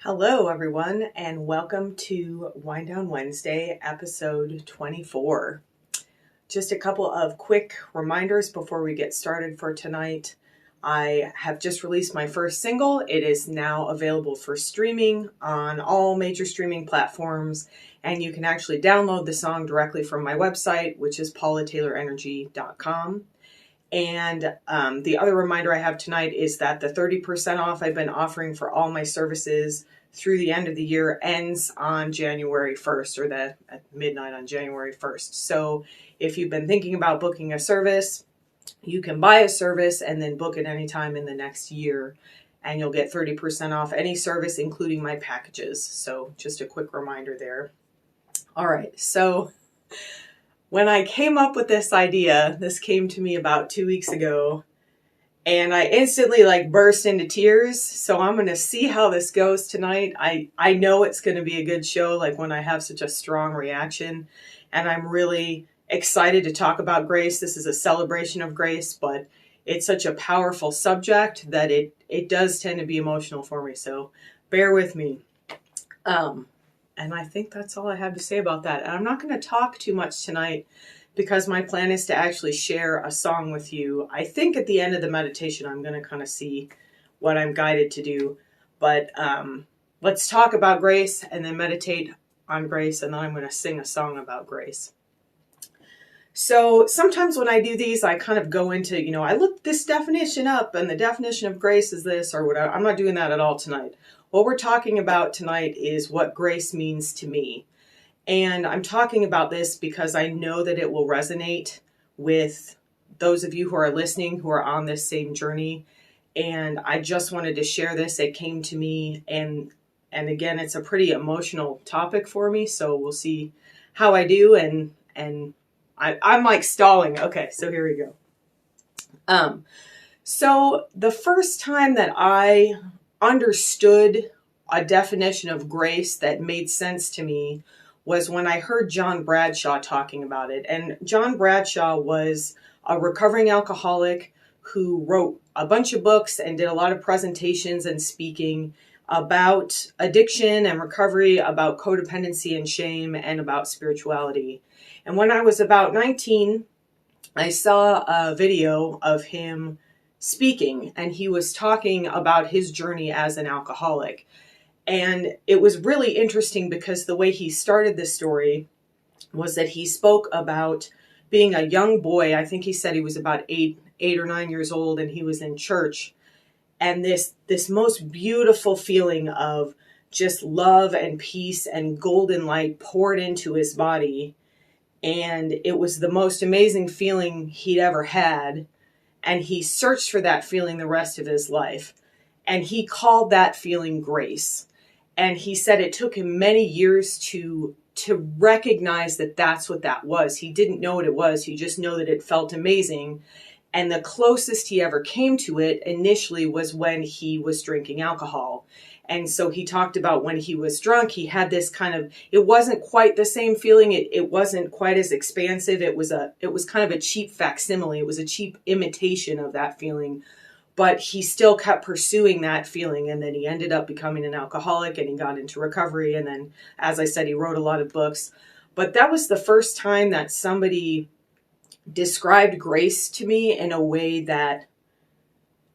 Hello, everyone, and welcome to Wind Down Wednesday, episode 24. Just a couple of quick reminders before we get started for tonight. I have just released my first single. It is now available for streaming on all major streaming platforms, and you can actually download the song directly from my website, which is paulataylorenergy.com. And the other reminder I have tonight is that the 30% off I've been offering for all my services through the end of the year ends on January 1st, or at midnight on January 1st. So if you've been thinking about booking a service, you can buy a service and then book it anytime in the next year, and you'll get 30% off any service, including my packages. So just a quick reminder there. All right, so when I came up with this idea, this came to me about 2 weeks ago, and I instantly burst into tears. So I'm going to see how this goes tonight. I know it's going to be a good show, when I have such a strong reaction, and I'm really excited to talk about grace. This is a celebration of grace, but it's such a powerful subject that it does tend to be emotional for me. So bear with me. And I think that's all I have to say about that. And I'm not going to talk too much tonight because my plan is to actually share a song with you. I think at the end of the meditation, I'm going to kind of see what I'm guided to do. But let's talk about grace and then meditate on grace. And then I'm going to sing a song about grace. So sometimes when I do these, I kind of go into, I looked this definition up and the definition of grace is this or whatever. I'm not doing that at all tonight. What we're talking about tonight is what grace means to me. And I'm talking about this because I know that it will resonate with those of you who are listening, who are on this same journey. And I just wanted to share this. It came to me. And again, it's a pretty emotional topic for me. So we'll see how I do. And I'm stalling. Okay, so here we go. So the first time that I understood a definition of grace that made sense to me was when I heard John Bradshaw talking about it. And John Bradshaw was a recovering alcoholic who wrote a bunch of books and did a lot of presentations and speaking about addiction and recovery, about codependency and shame, and about spirituality. And when I was about 19, I saw a video of him speaking, and he was talking about his journey as an alcoholic. And it was really interesting because the way he started this story was that he spoke about being a young boy. I think he said he was about eight or 9 years old, and he was in church. And this most beautiful feeling of just love and peace and golden light poured into his body. And it was the most amazing feeling he'd ever had. And he searched for that feeling the rest of his life. And he called that feeling grace. And he said it took him many years to recognize that that's what that was. He didn't know what it was. He just knew that it felt amazing. And the closest he ever came to it initially was when he was drinking alcohol. And so he talked about when he was drunk, he had this it wasn't quite the same feeling. It wasn't quite as expansive. It was kind of a cheap facsimile. It was a cheap imitation of that feeling, but he still kept pursuing that feeling. And then he ended up becoming an alcoholic, and he got into recovery. And then, as I said, he wrote a lot of books. But that was the first time that somebody described grace to me in a way that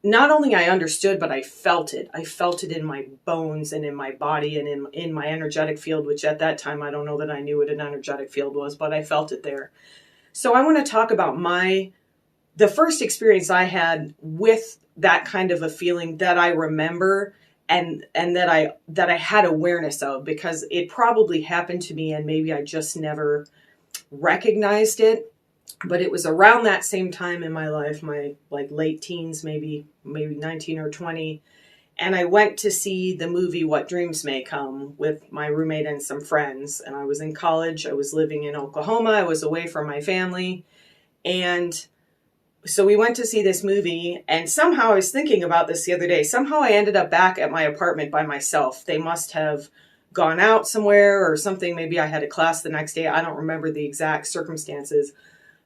not only I understood, but I felt it. I felt it in my bones and in my body and in my energetic field, which at that time, I don't know that I knew what an energetic field was, but I felt it there. So I want to talk about the first experience I had with that kind of a feeling that I remember and that I had awareness of, because it probably happened to me and maybe I just never recognized it. But it was around that same time in my life, my late teens, maybe 19 or 20. And I went to see the movie What Dreams May Come with my roommate and some friends. And I was in college. I was living in Oklahoma. I was away from my family. And so we went to see this movie. And somehow I was thinking about this the other day. Somehow I ended up back at my apartment by myself. They must have gone out somewhere or something. Maybe I had a class the next day. I don't remember the exact circumstances.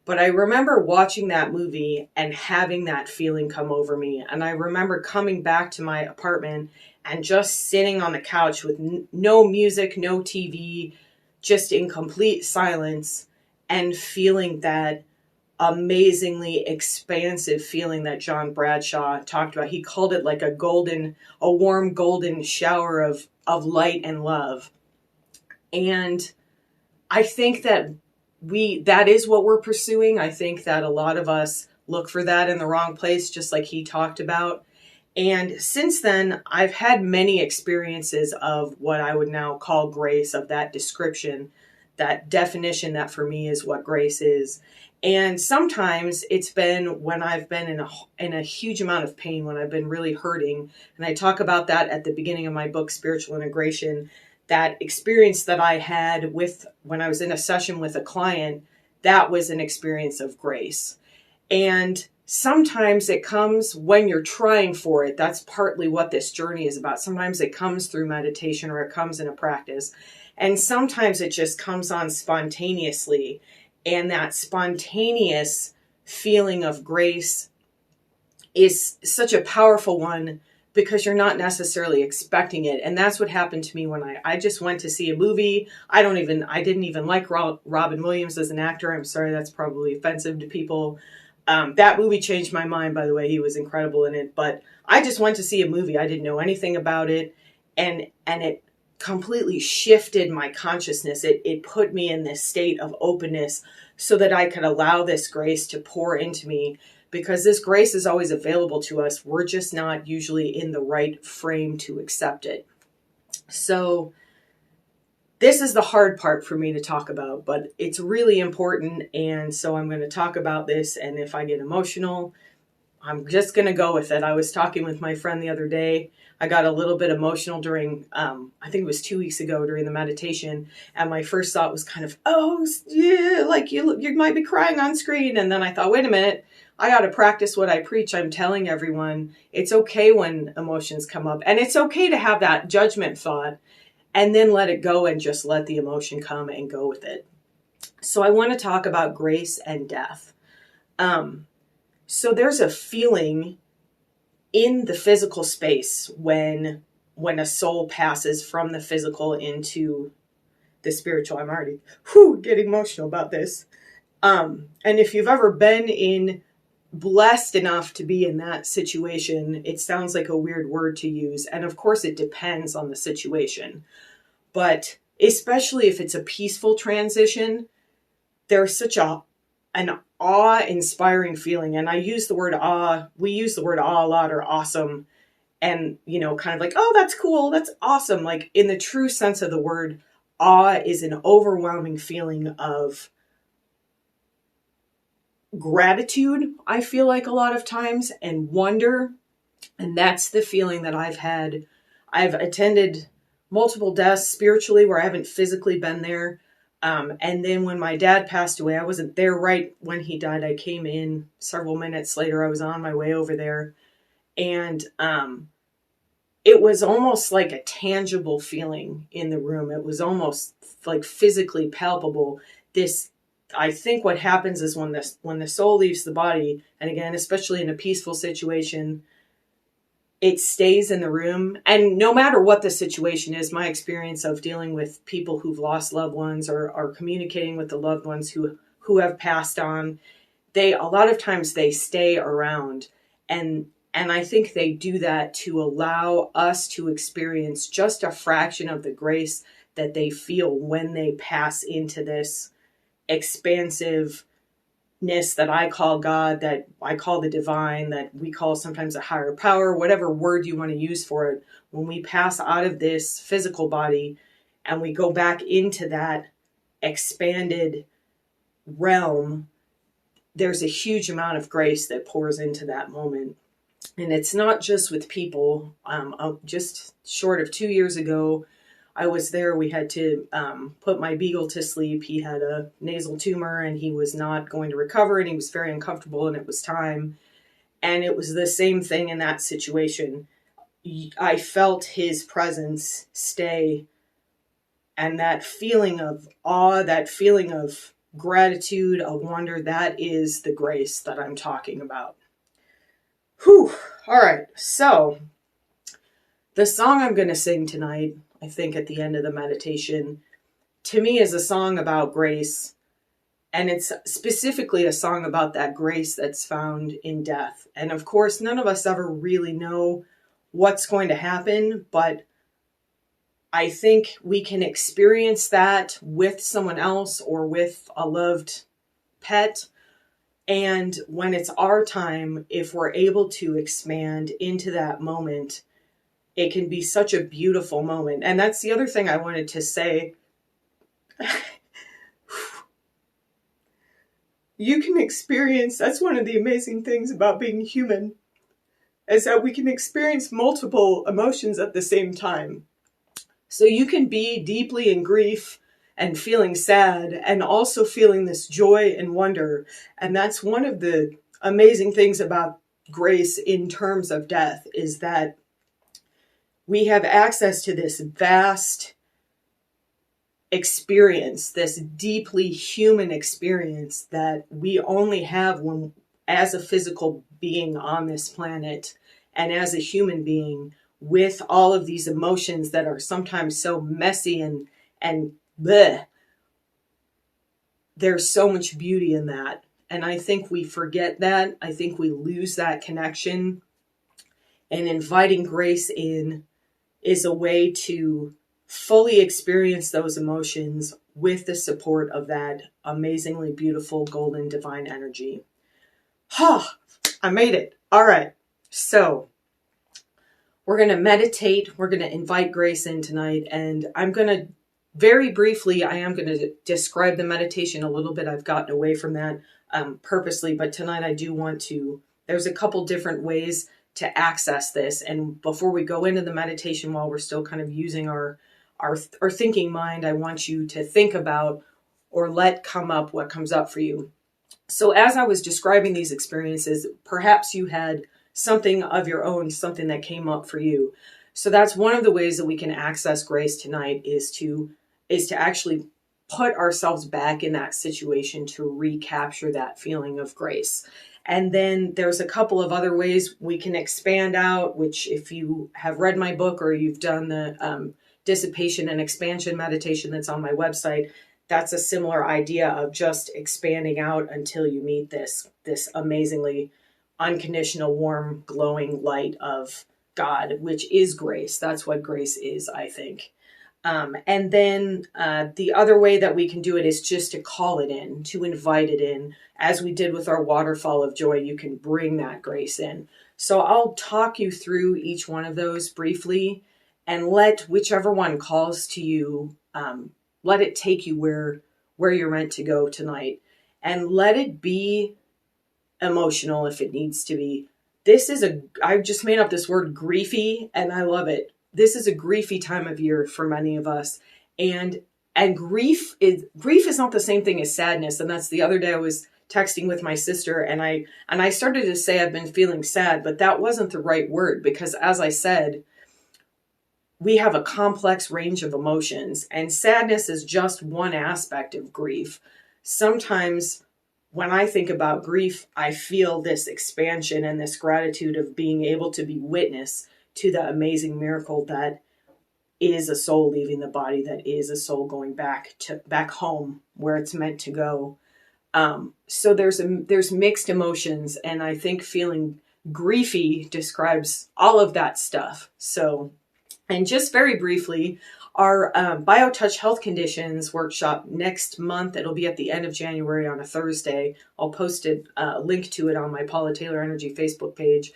But I remember watching that movie and having that feeling come over me. And I remember coming back to my apartment and just sitting on the couch with no music, no TV, just in complete silence, and feeling that amazingly expansive feeling that John Bradshaw talked about. He called it like a warm golden shower of light and love. And I think that is what we're pursuing. I think that a lot of us look for that in the wrong place, just like he talked about. And since then, I've had many experiences of what I would now call grace, of that description, that definition that for me is what grace is. And sometimes it's been when I've been in a huge amount of pain, when I've been really hurting. And I talk about that at the beginning of my book, Spiritual Integration. That experience that I had when I was in a session with a client, that was an experience of grace. And sometimes it comes when you're trying for it. That's partly what this journey is about. Sometimes it comes through meditation, or it comes in a practice. And sometimes it just comes on spontaneously. And that spontaneous feeling of grace is such a powerful one, because you're not necessarily expecting it. And that's what happened to me when I just went to see a movie. I didn't even like Robin Williams as an actor. I'm sorry, that's probably offensive to people. That movie changed my mind, by the way. He was incredible in it. But I just went to see a movie. I didn't know anything about it. And it completely shifted my consciousness. It put me in this state of openness so that I could allow this grace to pour into me, because this grace is always available to us. We're just not usually in the right frame to accept it. So this is the hard part for me to talk about, but it's really important. And so I'm going to talk about this. And if I get emotional, I'm just going to go with it. I was talking with my friend the other day. I got a little bit emotional during, I think it was 2 weeks ago during the meditation. And my first thought was kind of, oh, yeah, like you might be crying on screen. And then I thought, wait a minute, I got to practice what I preach. I'm telling everyone it's okay when emotions come up. And it's okay to have that judgment thought and then let it go and just let the emotion come and go with it. So I want to talk about grace and death. So there's a feeling in the physical space when a soul passes from the physical into the spiritual. I'm already getting emotional about this. And if you've ever been blessed enough to be in that situation, it sounds like a weird word to use. And of course it depends on the situation. But especially if it's a peaceful transition, there's such an awe-inspiring feeling. And I use the word awe. We use the word awe a lot, or awesome. And, kind of like, oh, that's cool. That's awesome. Like, in the true sense of the word, awe is an overwhelming feeling of gratitude, I feel like a lot of times, and wonder. And that's the feeling that I've had. I've attended multiple deaths spiritually where I haven't physically been there. And then when my dad passed away, I wasn't there right when he died. I came in several minutes later. I was on my way over there. And it was almost like a tangible feeling in the room. It was almost like physically palpable. I think what happens is when the soul leaves the body, and again, especially in a peaceful situation, it stays in the room. And no matter what the situation is, my experience of dealing with people who've lost loved ones, or are communicating with the loved ones who have passed on, a lot of times they stay around. And I think they do that to allow us to experience just a fraction of the grace that they feel when they pass into this expansiveness that I call God, that I call the divine, that we call sometimes a higher power, whatever word you want to use for it. When we pass out of this physical body and we go back into that expanded realm, there's a huge amount of grace that pours into that moment. And it's not just with people. Just short of 2 years ago, I was there. We had to put my beagle to sleep. He had a nasal tumor and he was not going to recover, and he was very uncomfortable, and it was time. And it was the same thing in that situation. I felt his presence stay, and that feeling of awe, that feeling of gratitude, a wonder. That is the grace that I'm talking about. Whew. All right. So the song I'm going to sing tonight, I think at the end of the meditation, to me is a song about grace. And it's specifically a song about that grace that's found in death. And of course, none of us ever really know what's going to happen, but I think we can experience that with someone else or with a loved pet. And when it's our time, if we're able to expand into that moment, it can be such a beautiful moment. And that's the other thing I wanted to say. You can experience, that's one of the amazing things about being human, is that we can experience multiple emotions at the same time. So you can be deeply in grief and feeling sad and also feeling this joy and wonder. And that's one of the amazing things about grace in terms of death, is that we have access to this vast experience, this deeply human experience that we only have when, as a physical being on this planet and as a human being, with all of these emotions that are sometimes so messy and bleh. There's so much beauty in that. And I think we forget that. I think we lose that connection. And inviting grace in is a way to fully experience those emotions with the support of that amazingly beautiful golden divine energy. I made it. All right. So we're going to meditate. We're going to invite grace in tonight. And I'm going to very briefly, I am going to describe the meditation a little bit. I've gotten away from that purposely, but tonight I do want to, there's a couple different ways to access this. And before we go into the meditation, while we're still kind of using our thinking mind, I want you to think about or let come up what comes up for you. So as I was describing these experiences, perhaps you had something of your own, something that came up for you. So that's one of the ways that we can access grace tonight, is to actually put ourselves back in that situation to recapture that feeling of grace. And then there's a couple of other ways we can expand out, which if you have read my book or you've done the dissipation and expansion meditation that's on my website, that's a similar idea of just expanding out until you meet this amazingly unconditional, warm, glowing light of God, which is grace. That's what grace is, I think. And then the other way that we can do it is just to call it in, to invite it in. As we did with our waterfall of joy, you can bring that grace in. So I'll talk you through each one of those briefly, and let whichever one calls to you, let it take you where you're meant to go tonight. And let it be emotional if it needs to be. I've just made up this word griefy, and I love it. This is a griefy time of year for many of us. And grief is not the same thing as sadness. And that's the other day I was texting with my sister, and I started to say I've been feeling sad, but that wasn't the right word, because as I said, we have a complex range of emotions, and sadness is just one aspect of grief. Sometimes when I think about grief, I feel this expansion and this gratitude of being able to be witness to the amazing miracle that is a soul leaving the body, that is a soul going back home where it's meant to go. So there's mixed emotions, and I think feeling griefy describes all of that stuff. So, and just very briefly, our BioTouch Health Conditions workshop next month, it'll be at the end of January on a Thursday. I'll post a link to it on my Paula Taylor Energy Facebook page,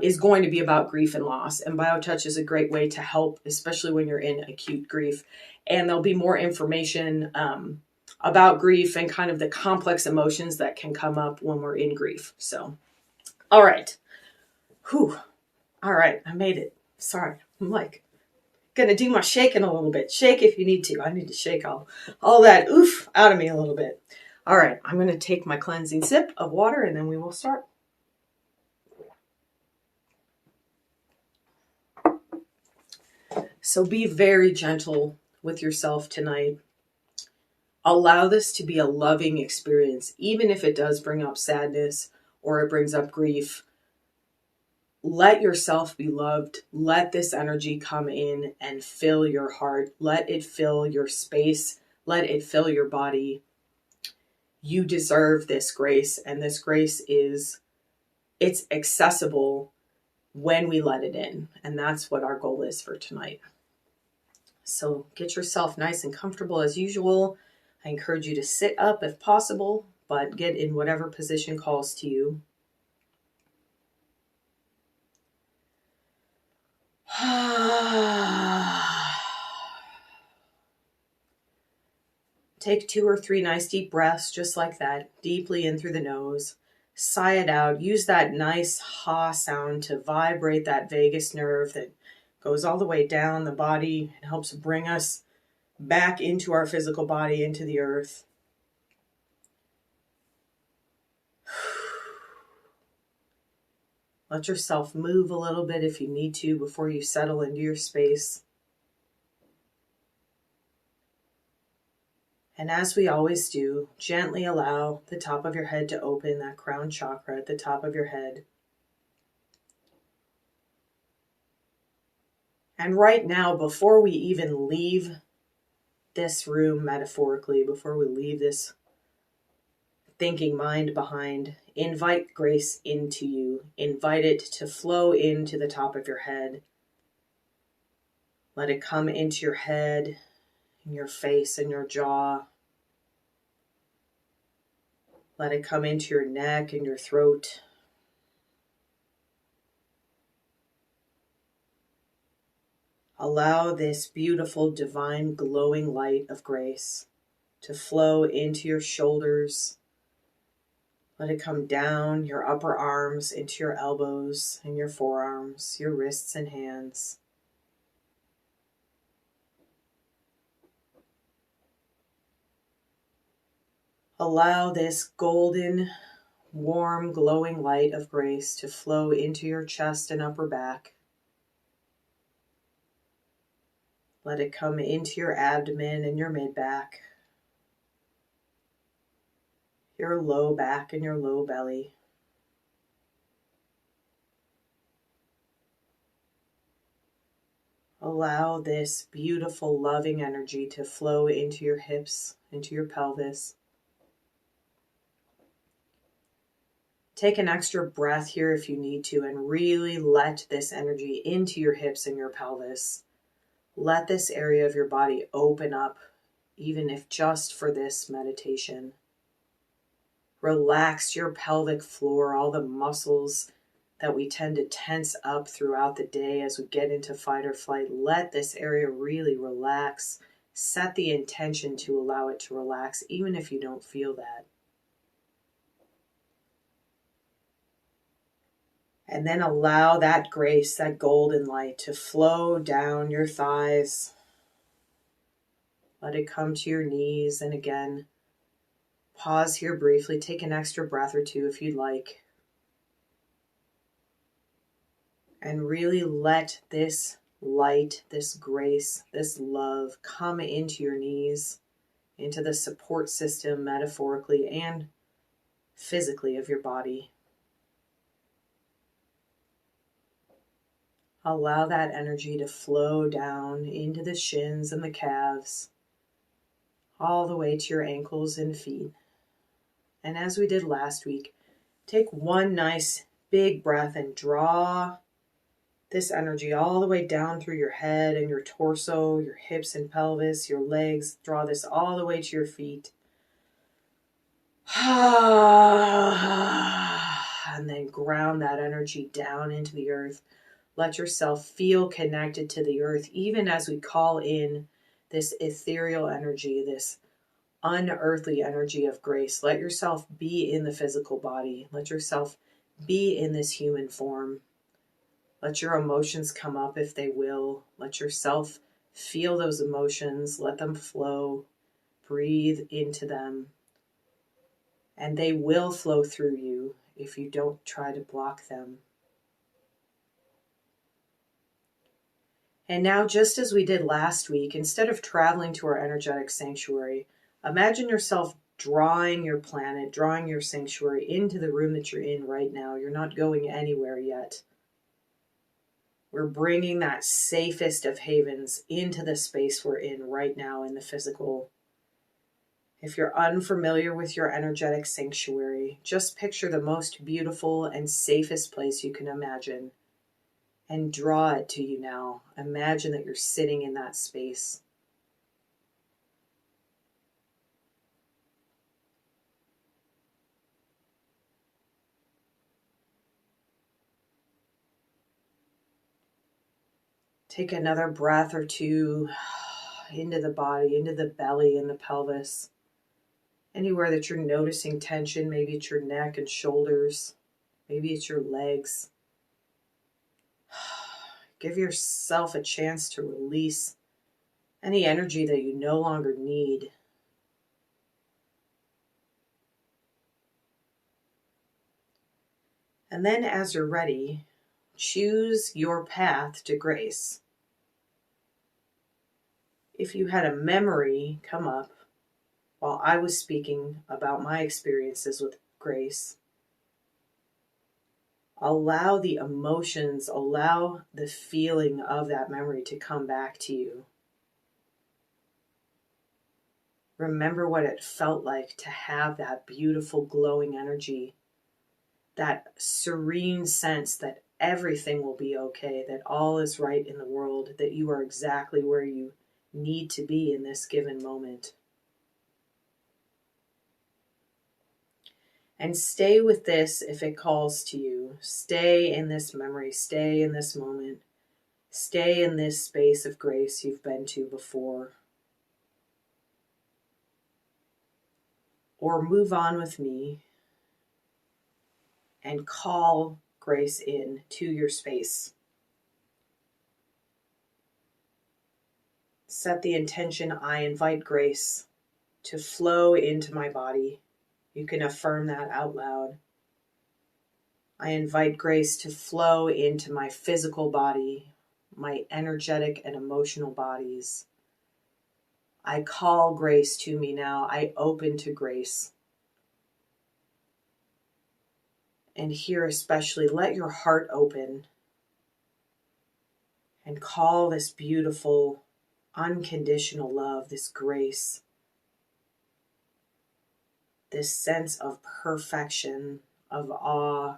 is going to be about grief and loss. And BioTouch is a great way to help, especially when you're in acute grief. And there'll be more information about grief and kind of the complex emotions that can come up when we're in grief. So, all right. Whew. All right, I made it. Sorry, I'm like going to do my shaking a little bit. Shake if you need to. I need to shake all that oof out of me a little bit. All right, I'm going to take my cleansing sip of water, and then we will start. So be very gentle with yourself tonight. Allow this to be a loving experience, even if it does bring up sadness or it brings up grief. Let yourself be loved. Let this energy come in and fill your heart. Let it fill your space. Let it fill your body. You deserve this grace, and this grace it's accessible when we let it in. And that's what our goal is for tonight. So get yourself nice and comfortable as usual. I encourage you to sit up if possible, but get in whatever position calls to you. Take 2 or 3 nice deep breaths, just like that, deeply in through the nose. Sigh it out. Use that nice ha sound to vibrate that vagus nerve that goes all the way down the body and helps bring us back into our physical body, into the earth. Let yourself move a little bit if you need to before you settle into your space. And as we always do, gently allow the top of your head to open, that crown chakra at the top of your head. And right now, before we even leave this room metaphorically, before we leave this thinking mind behind, invite grace into you. Invite it to flow into the top of your head. Let it come into your head, in your face and your jaw. Let it come into your neck and your throat. Allow this beautiful, divine, glowing light of grace to flow into your shoulders. Let it come down your upper arms, into your elbows and your forearms, your wrists and hands. Allow this golden, warm, glowing light of grace to flow into your chest and upper back. Let it come into your abdomen and your mid-back, your low back and your low belly. Allow this beautiful, loving energy to flow into your hips, into your pelvis. Take an extra breath here if you need to, and really let this energy into your hips and your pelvis. Let this area of your body open up, even if just for this meditation. Relax your pelvic floor, all the muscles that we tend to tense up throughout the day as we get into fight or flight. Let this area really relax. Set the intention to allow it to relax, even if you don't feel that. And then allow that grace, that golden light, to flow down your thighs. Let it come to your knees. And again, pause here briefly. Take an extra breath or two if you'd like. And really let this light, this grace, this love come into your knees, into the support system metaphorically and physically of your body. Allow that energy to flow down into the shins and the calves, all the way to your ankles and feet. And as we did last week, take one nice big breath and draw this energy all the way down through your head and your torso, your hips and pelvis, your legs. Draw this all the way to your feet. And then ground that energy down into the earth. Let yourself feel connected to the earth, even as we call in this ethereal energy, this unearthly energy of grace. Let yourself be in the physical body. Let yourself be in this human form. Let your emotions come up if they will. Let yourself feel those emotions. Let them flow. Breathe into them. And they will flow through you if you don't try to block them. And now, just as we did last week, instead of traveling to our energetic sanctuary, Imagine yourself drawing your planet, drawing your sanctuary into the room that you're in right now. You're not going anywhere yet. We're bringing that safest of havens into the space we're in right now in the physical. If you're unfamiliar with your energetic sanctuary, just picture the most beautiful and safest place you can imagine and draw it to you now. Imagine that you're sitting in that space. Take another breath or two into the body, into the belly and the pelvis. Anywhere that you're noticing tension, maybe it's your neck and shoulders, maybe it's your legs. Give yourself a chance to release any energy that you no longer need. And then as you're ready, choose your path to grace. If you had a memory come up while I was speaking about my experiences with grace, allow the emotions, allow the feeling of that memory to come back to you. Remember what it felt like to have that beautiful glowing energy, that serene sense that everything will be okay, that all is right in the world, that you are exactly where you need to be in this given moment. And stay with this if it calls to you. Stay in this memory, stay in this moment, stay in this space of grace you've been to before. Or move on with me and call grace in to your space. Set the intention, I invite grace to flow into my body. You can affirm that out loud. I invite grace to flow into my physical body, my energetic and emotional bodies. I call grace to me now. I open to grace. And here especially, let your heart open and call this beautiful, unconditional love, this grace, this sense of perfection, of awe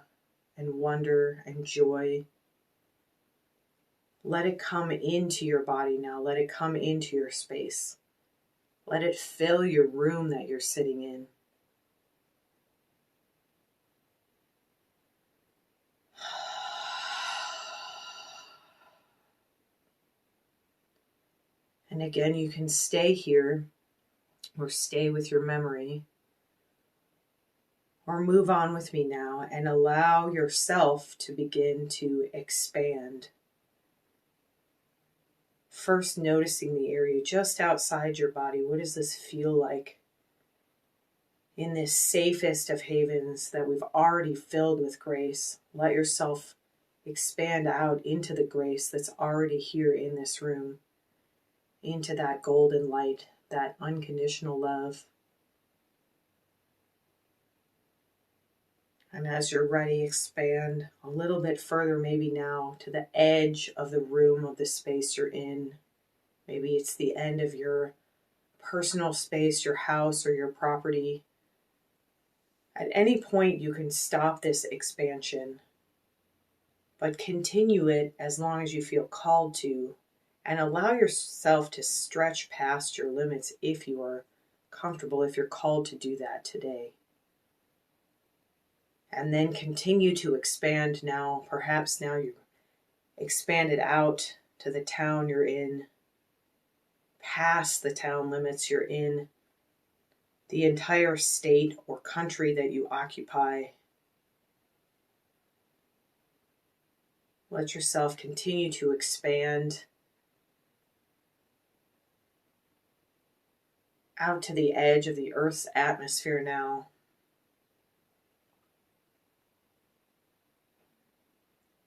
and wonder and joy. Let it come into your body now. Let it come into your space. Let it fill your room that you're sitting in. And again, you can stay here or stay with your memory or move on with me now and allow yourself to begin to expand. First, noticing the area just outside your body. What does this feel like? In this safest of havens that we've already filled with grace, let yourself expand out into the grace that's already here in this room, into that golden light, that unconditional love. And as you're ready, expand a little bit further, maybe now to the edge of the room, of the space you're in. Maybe it's the end of your personal space, your house or your property. At any point, you can stop this expansion, but continue it as long as you feel called to, and allow yourself to stretch past your limits if you are comfortable, if you're called to do that today. And then continue to expand now. Perhaps now you've expanded out to the town you're in, past the town limits you're in, the entire state or country that you occupy. Let yourself continue to expand out to the edge of the Earth's atmosphere now.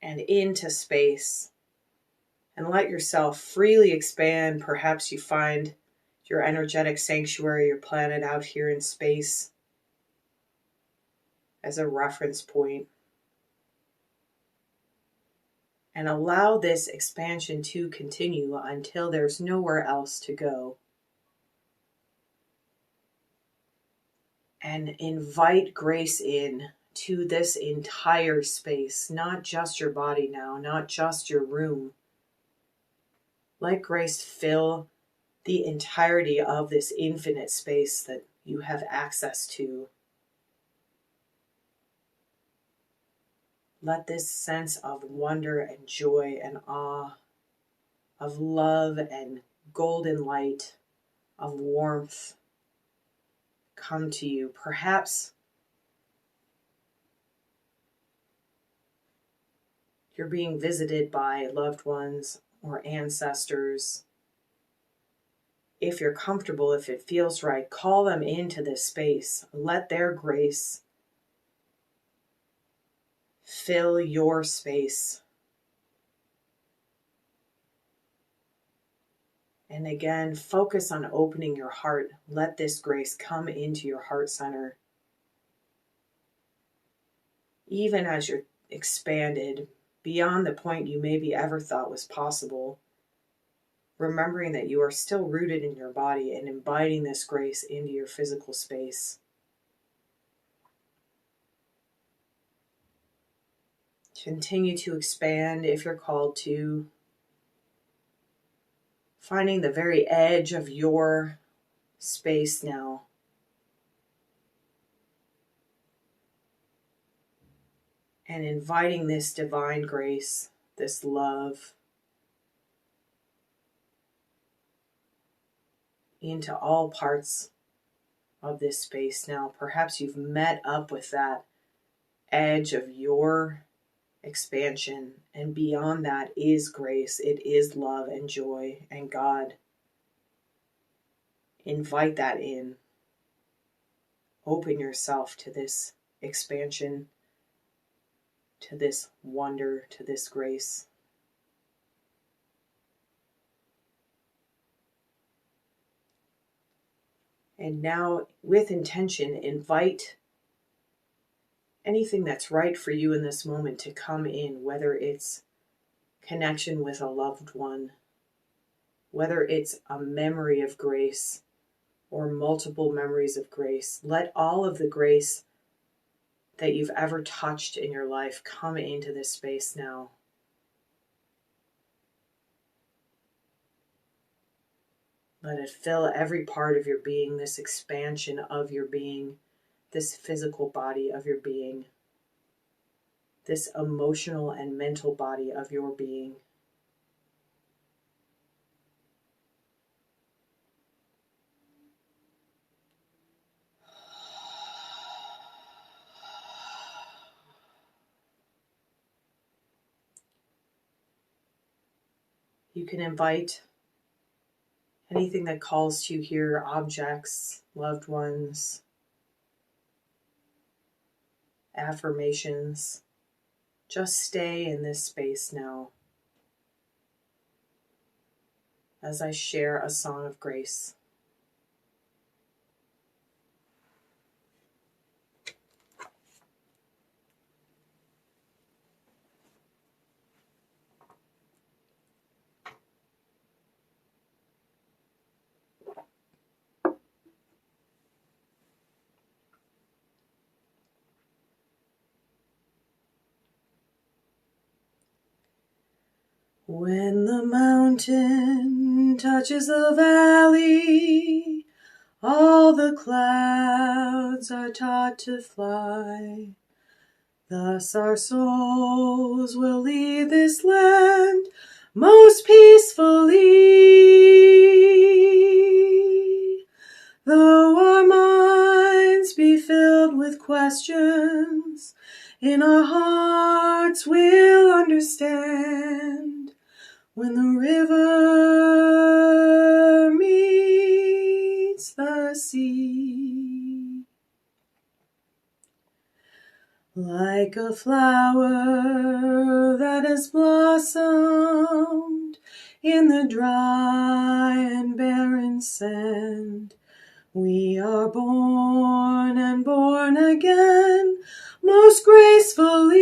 And into space. And let yourself freely expand. Perhaps you find your energetic sanctuary, your planet out here in space, as a reference point. And allow this expansion to continue until there's nowhere else to go. And invite grace in to this entire space, not just your body now, not just your room. Let grace fill the entirety of this infinite space that you have access to. Let this sense of wonder and joy and awe, of love and golden light, of warmth come to you. Perhaps you're being visited by loved ones or ancestors. If you're comfortable, if it feels right, call them into this space. Let their grace fill your space. And again, focus on opening your heart. Let this grace come into your heart center. Even as you're expanded beyond the point you maybe ever thought was possible, remembering that you are still rooted in your body and inviting this grace into your physical space. Continue to expand if you're called to. Finding the very edge of your space now. And inviting this divine grace, this love, into all parts of this space now. Perhaps you've met up with that edge of your expansion, and beyond that is grace. It is love and joy and God. Invite that in. Open yourself to this expansion, to this wonder, to this grace. And now, with intention, invite anything that's right for you in this moment to come in, whether it's connection with a loved one, whether it's a memory of grace or multiple memories of grace. Let all of the grace that you've ever touched in your life come into this space now. Let it fill every part of your being, this expansion of your being, this physical body of your being, this emotional and mental body of your being. You can invite anything that calls to you here, objects, loved ones, affirmations. Just stay in this space now as I share a song of grace. When the mountain touches the valley, all the clouds are taught to fly. Thus our souls will leave this land most peacefully. Though our minds be filled with questions, in our hearts we'll understand. When the river meets the sea, like a flower that has blossomed in the dry and barren sand. We are born and born again most gracefully.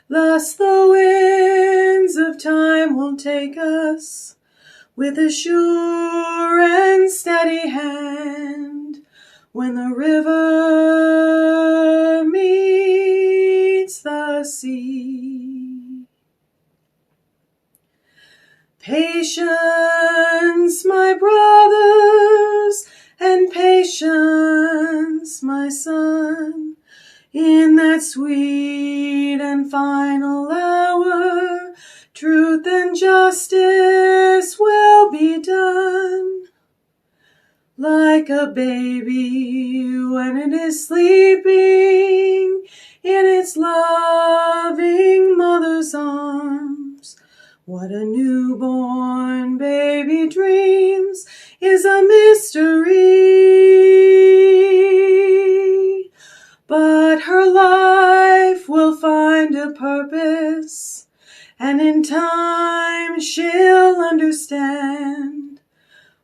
Thus the winds of time will take us with a sure and steady hand when the river meets the sea. Patience, my brothers, and patience, my son, in that sweet and final hour, truth and justice will be done. Like a baby when it is sleeping in its loving mother's arms, what a newborn baby dreams is a mystery. But her life will find a purpose, and in time she'll understand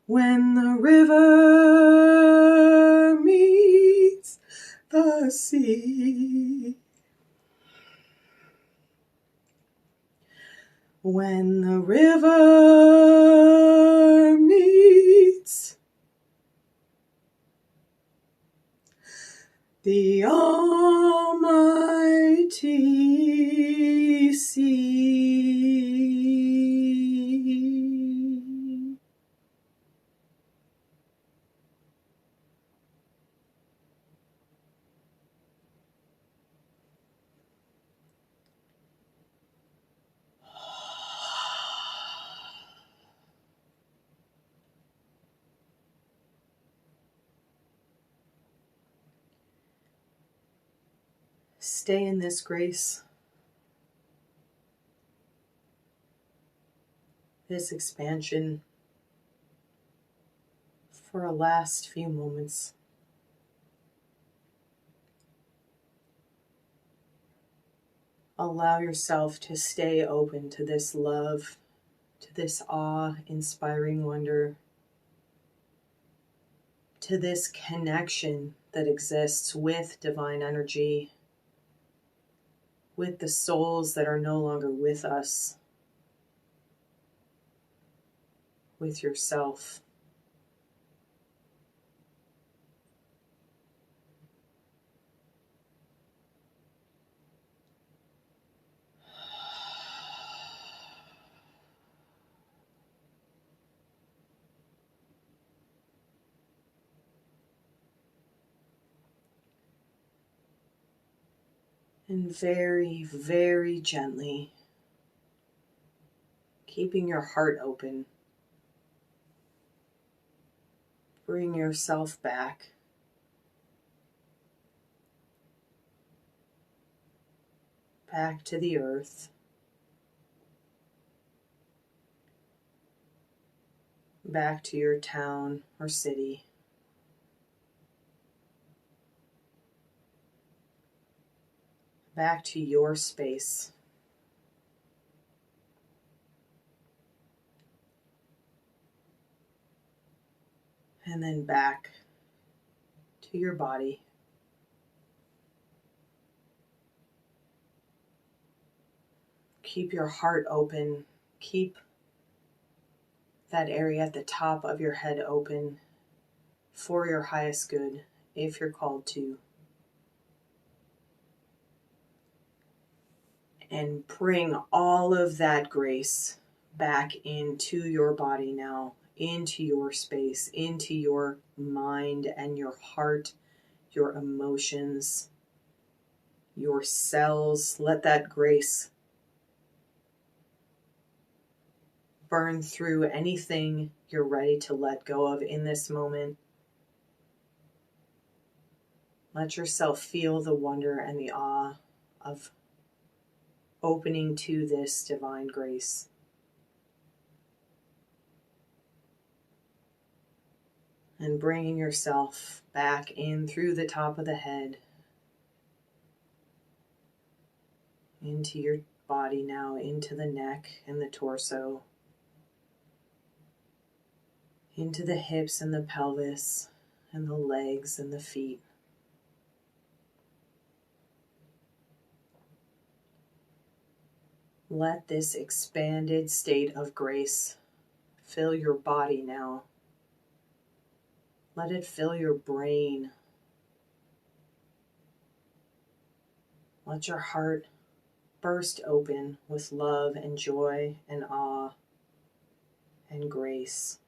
when the river meets the sea. When the river meets the almighty sea. Stay in this grace, this expansion, for a last few moments. Allow yourself to stay open to this love, to this awe-inspiring wonder, to this connection that exists with divine energy, with the souls that are no longer with us, with yourself. And very, very gently, keeping your heart open, bring yourself back. Back to the earth. Back to your town or city. Back to your space. And then back to your body. Keep your heart open. Keep that area at the top of your head open for your highest good, if you're called to. And bring all of that grace back into your body now, into your space, into your mind and your heart, your emotions, your cells. Let that grace burn through anything you're ready to let go of in this moment. Let yourself feel the wonder and the awe of opening to this divine grace. And bringing yourself back in through the top of the head, into your body now into the neck and the torso, into the hips and the pelvis and the legs and the feet. Let this expanded state of grace fill your body now. Let it fill your brain. Let your heart burst open with love and joy and awe and grace.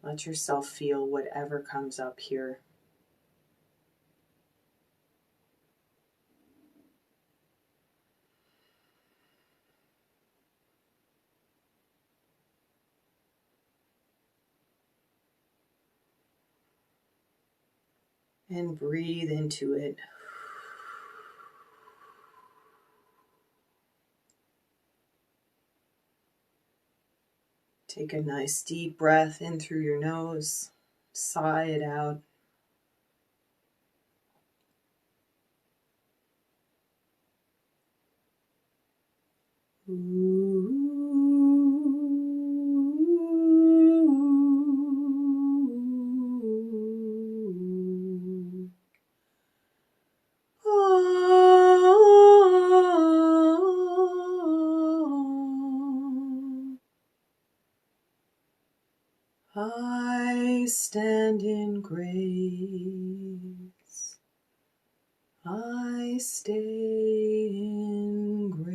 Let yourself feel whatever comes up here. And breathe into it. Take a nice deep breath in through your nose. Sigh it out. I stand in grace. I stay in grace.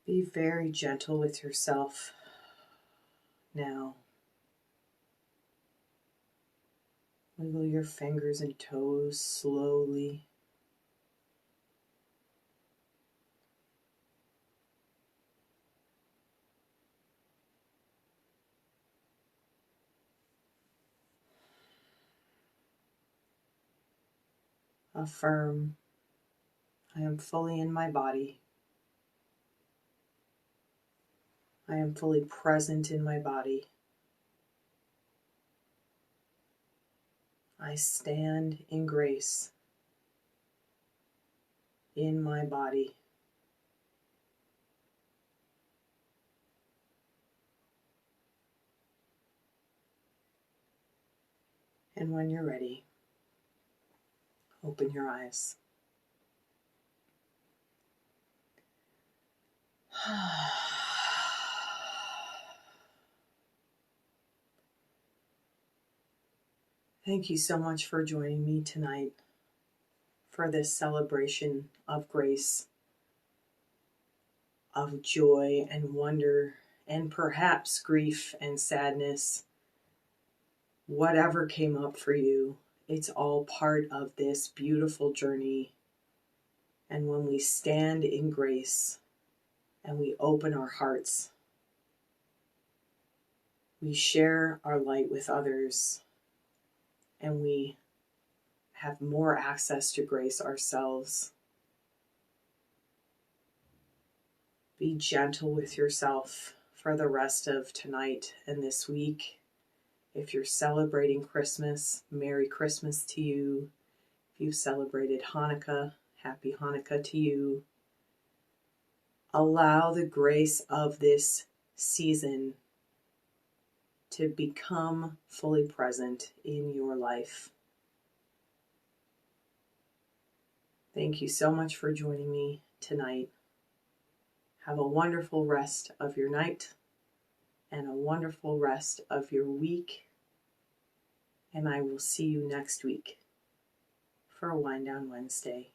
Be very gentle with yourself now. Wiggle your fingers and toes slowly. Affirm, I am fully in my body. I am fully present in my body. I stand in grace in my body. And when you're ready, open your eyes. Thank you so much for joining me tonight for this celebration of grace, of joy and wonder, and perhaps grief and sadness. Whatever came up for you, it's all part of this beautiful journey. And when we stand in grace and we open our hearts, we share our light with others, and we have more access to grace ourselves. Be gentle with yourself for the rest of tonight and this week. If you're celebrating Christmas, Merry Christmas to you. If you've celebrated Hanukkah, Happy Hanukkah to you. Allow the grace of this season to become fully present in your life. Thank you so much for joining me tonight. Have a wonderful rest of your night and a wonderful rest of your week. And I will see you next week for a Wind Down Wednesday.